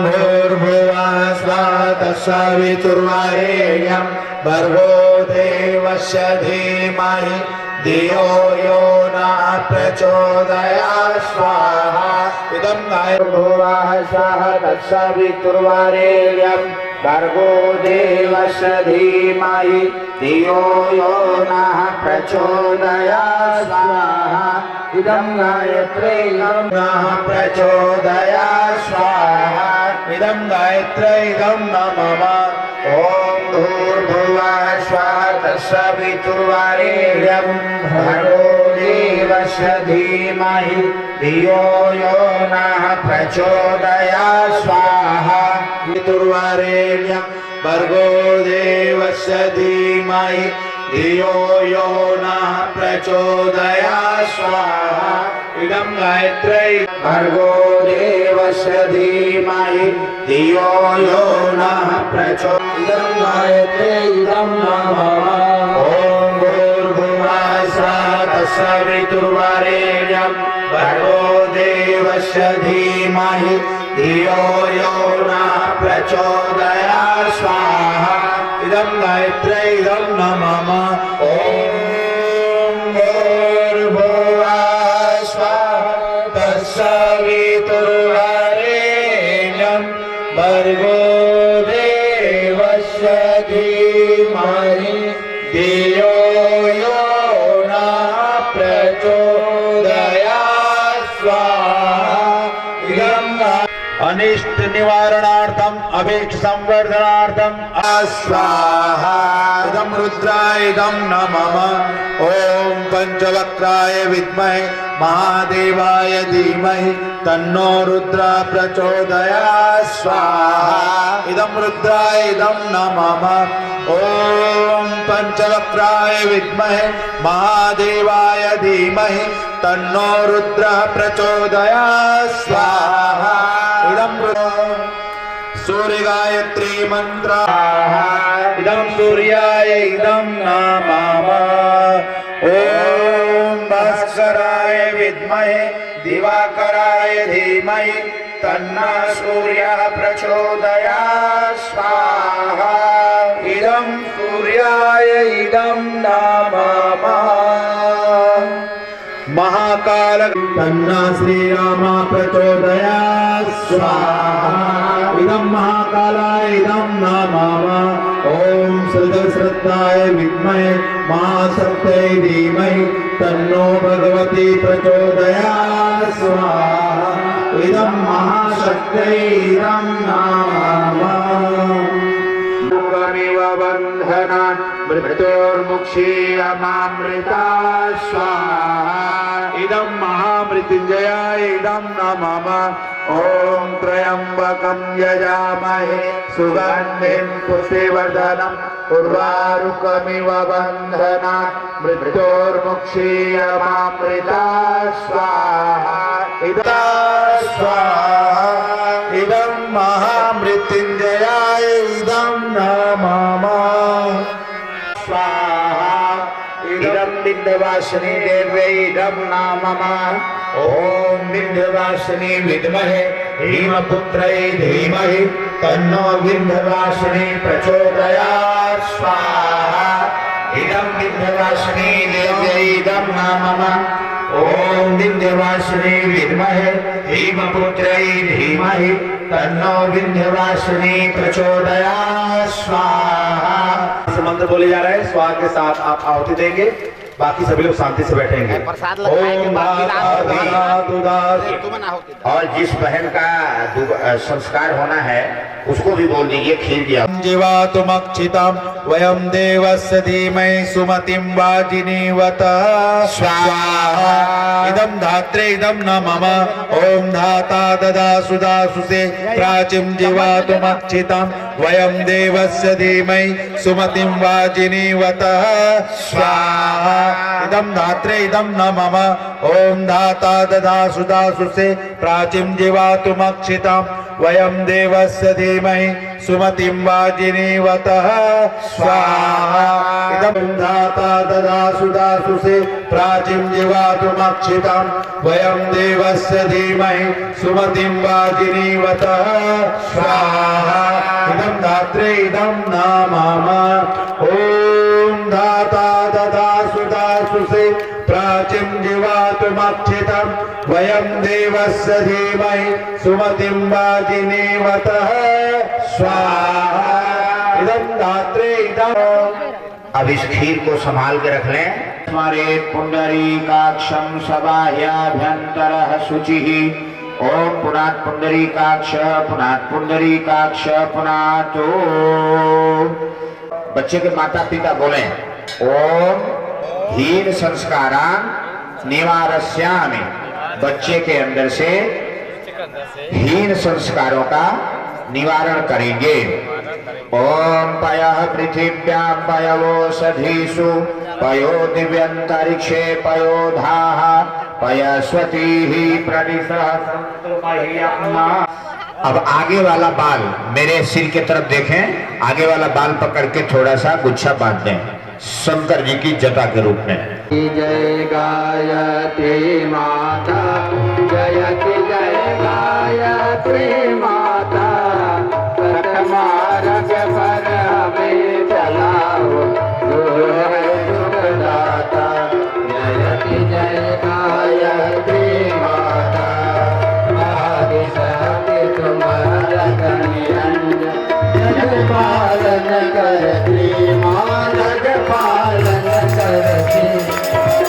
भूर्भुवः स्वः तत्सवितुर्वरेण्यं भर्गो देवस्य धीमहि धियो यो नः प्रचोदयात् स्वाहा। इदं भूर्भुवः स्वः तत्सवितुर्वरेण्यं भर्गो देवस्य धीमहि धियो यो नः प्रचोदयात् स्वाहा। इदं गायत्री इदं नः प्रचोदयात् स्वाहा। इदं गायत्री इदं न मम ॐ भूर्भुवः स्वः तत्सवितुर्वरेण्यं भर्गो देवस्य धीमहि धियो यो नः प्रचोदयात् स्वाहा। पितुर्वरेण्यं भर्गो देवस्य धीमहि धियो यो नः प्रचोदयात् स्वाहा। इदं गायत्री भर्गो देवस्य धीमहि धियो यो नः प्रचोदयात्। इदं गायत्री इदं न मम ॐ भूर्भुवः स्वः तत्सवितुर्वरेण्यं भर्गो देवस्य धीमहि धियो यो न प्रचोदयात् स्वाहा इदं गायत्र्यै इदं नमः ॐ भूर्भुवः स्वाहा तत्सवितुर्वरेण्यं भर्गो देवस्य धीमहि धियो यो न प्रचोदयात् स्वाहा इदं अनिष्ट निवारणार्थम अभीष्ट संवर्धनार्थम स्वाहा इदं रुद्राय इदं नमः ओम पंचवक्त्राय विद्महे महादेवाय धीमहि तन्नो रुद्र प्रचोदयात् स्वाहा इदं रुद्राय इदं नमः ओम पंचवक्त्राय विद्महे महादेवाय धीमहि तन्नो रुद्र प्रचोदयात् स्वाहा इदं सूर्य गायत्री मंत्र इदं सूर्याय इदं नमः ओम भास्कराय विद्महे दिवाकराय धीमहि तन्नो सूर्यः प्रचोदयात् स्वाहा इदं सूर्याय इदं नमः महाकाल तन्नो श्रीराम प्रचोदयात् स्वाहा इदं महाकालाय इदं नमः ओम श्रद्धाय विद्महे महाशक्त्यै धीमहि तन्नो भगवती प्रचोदयात् स्वाहा इदं महाशक्त्यै इदं नमः मुखमिव बन्धनान् मृत्योर्मुक्षीयमामृतात् स्वाहा इदं महामृत्युञ्जयाय इदं नमः ओम त्र्यंबकं यजामहे सुगन्धिं पुष्टिवर्धनम् उर्वारुकमिव बन्धनात् मृत्योर्मुक्षीयमामृतात् स्वाहा इदं महामृत्युञ्जयाय इदं नमः स्वाहा इदं विन्ध्यवासिनी देव्यै इदं नमः ओम विन्ध्यवासिनी विद्महे हेमपुत्रै धीमहि तन्नो विन्ध्यवासिनी प्रचोदयात् स्वाहा इदं विन्ध्यवासिनी देव्यै इदं नमः ओम विन्ध्यवासिनी विद्महे हेमपुत्रै धीमहि तन्नो विन्ध्यवासिनी प्रचोदयात् स्वाहा। मंत्र बोले जा रहे हैं, स्वाहा के साथ आप आहुति देंगे, बाकी सभी लोग शांति से बैठेंगे। और जिस बहन का संस्कार होना है उसको भी बोल दीजिए खीर दिया। जीवातुमक्षितम् वयं देवस्य धीमहि सुमतिं वाजिनीवत स्वाहा इदं धात्रे इदं नमः ओम धाता ददासु दासुषे प्राचीं जीवातुमक्षितं वयं देवस्य धीमहि सुमतिं वाजिनीवत स्वाहा इदं धात्रे इदं नमः ओम धाता ददासु दासुषे प्राचीं जीवातुमक्षितं वयं देवस्य धीमहि सुमतिं वाजिनीवतः स्वाहा इदं धाता ददासु दासुषे प्राचीं जीवातुमक्षितं वयं देवस्य धीमहि सुमतिं वाजिनीवतः स्वाहा इदं धात्रे इदं नमः ओम धाता ददासु दासुषे प्राचीं जीवातुमक्षितं वयं देवस्य धीमहि सुमतिं वाजिनीवतः स्वाहा इदं धात्रे इदं। अब इस खीर को संभाल के रख लें। हमारे पुंडरीकाक्षं सबाह्याभ्यन्तरः शुचिः ओम पुनात् पुंडरीकाक्ष पुनात् पुंडरीकाक्ष पुनातो। बच्चे के माता पिता बोले ओम हीन संस्कारान् निवारस्यामि, बच्चे के अंदर से हीन संस्कारों का निवारण करेंगे। ओम पयः पृथिव्यां पयवोषधीषु पयो दिव्यंतरिक्षे पयोधाः पयस्वतीः प्रदिशः सन्तु मह्यम्। अब आगे वाला बाल मेरे सिर की तरफ देखें, आगे वाला बाल पकड़ के थोड़ा सा गुच्छा बांध दें शंकर जी की जटा के रूप में। जय गायत्री माता जयति जय गायत्री माता सतमार्ग पर हमें चलाओ गुरु है सुखदाता जयति जय गायत्री माता आदि शक्ति तुम्हारा निरंजन जग पालन करती माँ जग पालन करती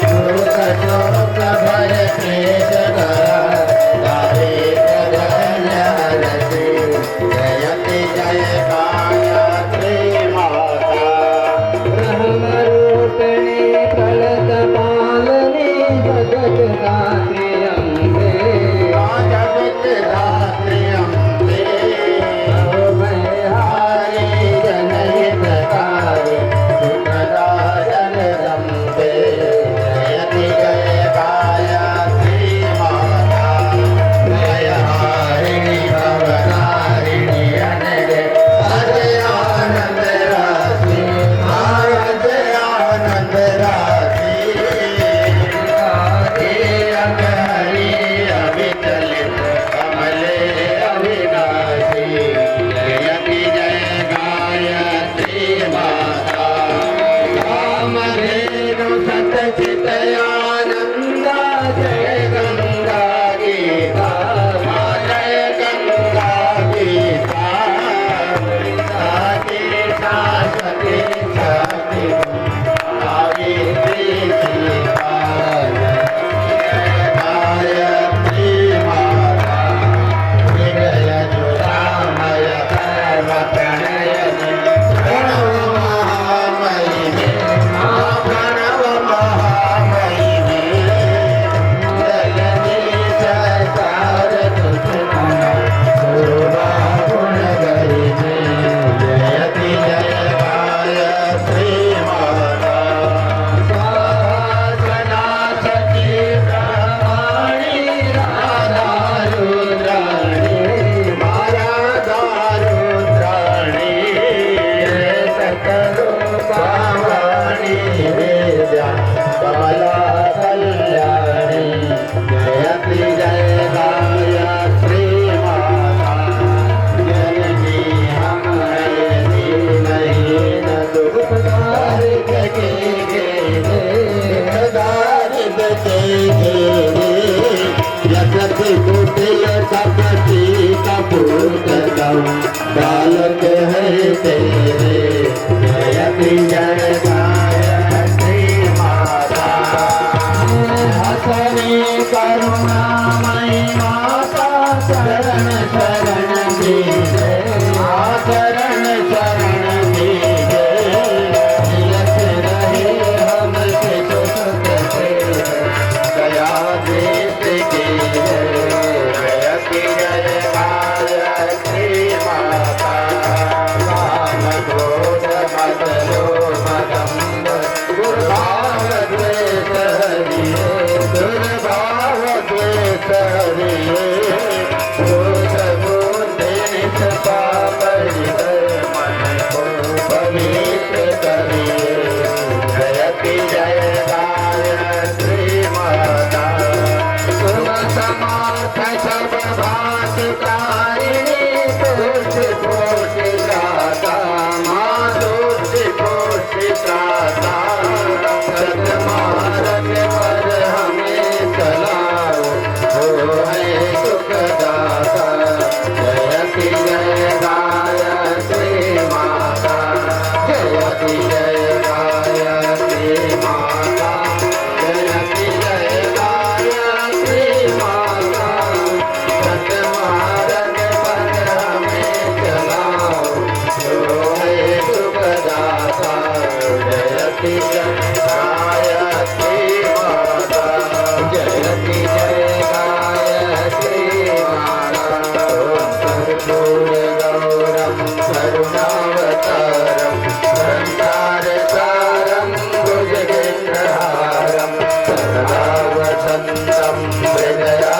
शोक शोक भरते जगत तारे जगन हरते जयति जय गायत्री माता ब्रह्म रूपिणी कलश पालनी जगत दात्री अम्बे जगत दात्री अम्बे हारी जनहित कारी सुखदायन रम्बे जयति जय गायत्री माता जय हारिणी भवनारिणी अनगे अजय आनंद राशि जय आनंद राशि अगहरी अविचलित कमले अविनाशी जयति जय गायत्री माता कामधेनु सतचित आनंदा जय गंगा गीता जय गंगा गीता शाश्वती शक्ति सावित्री सीता गायत्री माता विजय जुरामय कर्म प्रणयनि प्रणव महामयि प्रणव महामयि जयनी सरकार तुझना शोभा गुण गरिनी जयति जय गायत्री माता सना सती ब्रह्मणी राधा रुद्राणी राधा रुद्राणी सकरूपाणी विद्या कमला कल्याणी जयति जय गायत्री माता जननी हम नहीं न दुख दारिद के दारिद के जगत कुटिल सबकी कपूत बालक है तेरे जयति जय गायत्री माता हसनी करुणामयी माता शरण शरण दीजे शरण शरण दीजे तिलक रहे हमसे सुख से दया देश की जयति जय गायत्री माता काम क्रोध मद लोभ दंभ दुर्भाव द्वेष हरिये दुर्भाव द्वेष हरिये क्रोध बुद्धि निज पाप हृदय मन को पवित्र करिए जयति जय गायत्री माता तुम समार्थ सब भात तारिणी तुझ पोषिता माँ तुझ पोषिता सतमार्ग पर हमें चलाओ हो है सुखदाता जयति जय गायत्री माता जयति जय गायत्री माता जयति जय गायत्री माता सतमार्ग पर हमें चलाओ हो है सुखदाता जयति जय गायत्री माता जयति जय गायत्री माता ओम कर्पूर गौरम करुणावतारम संसार सारम भुजगेन्द्रहारम सदा वसंतम हृदया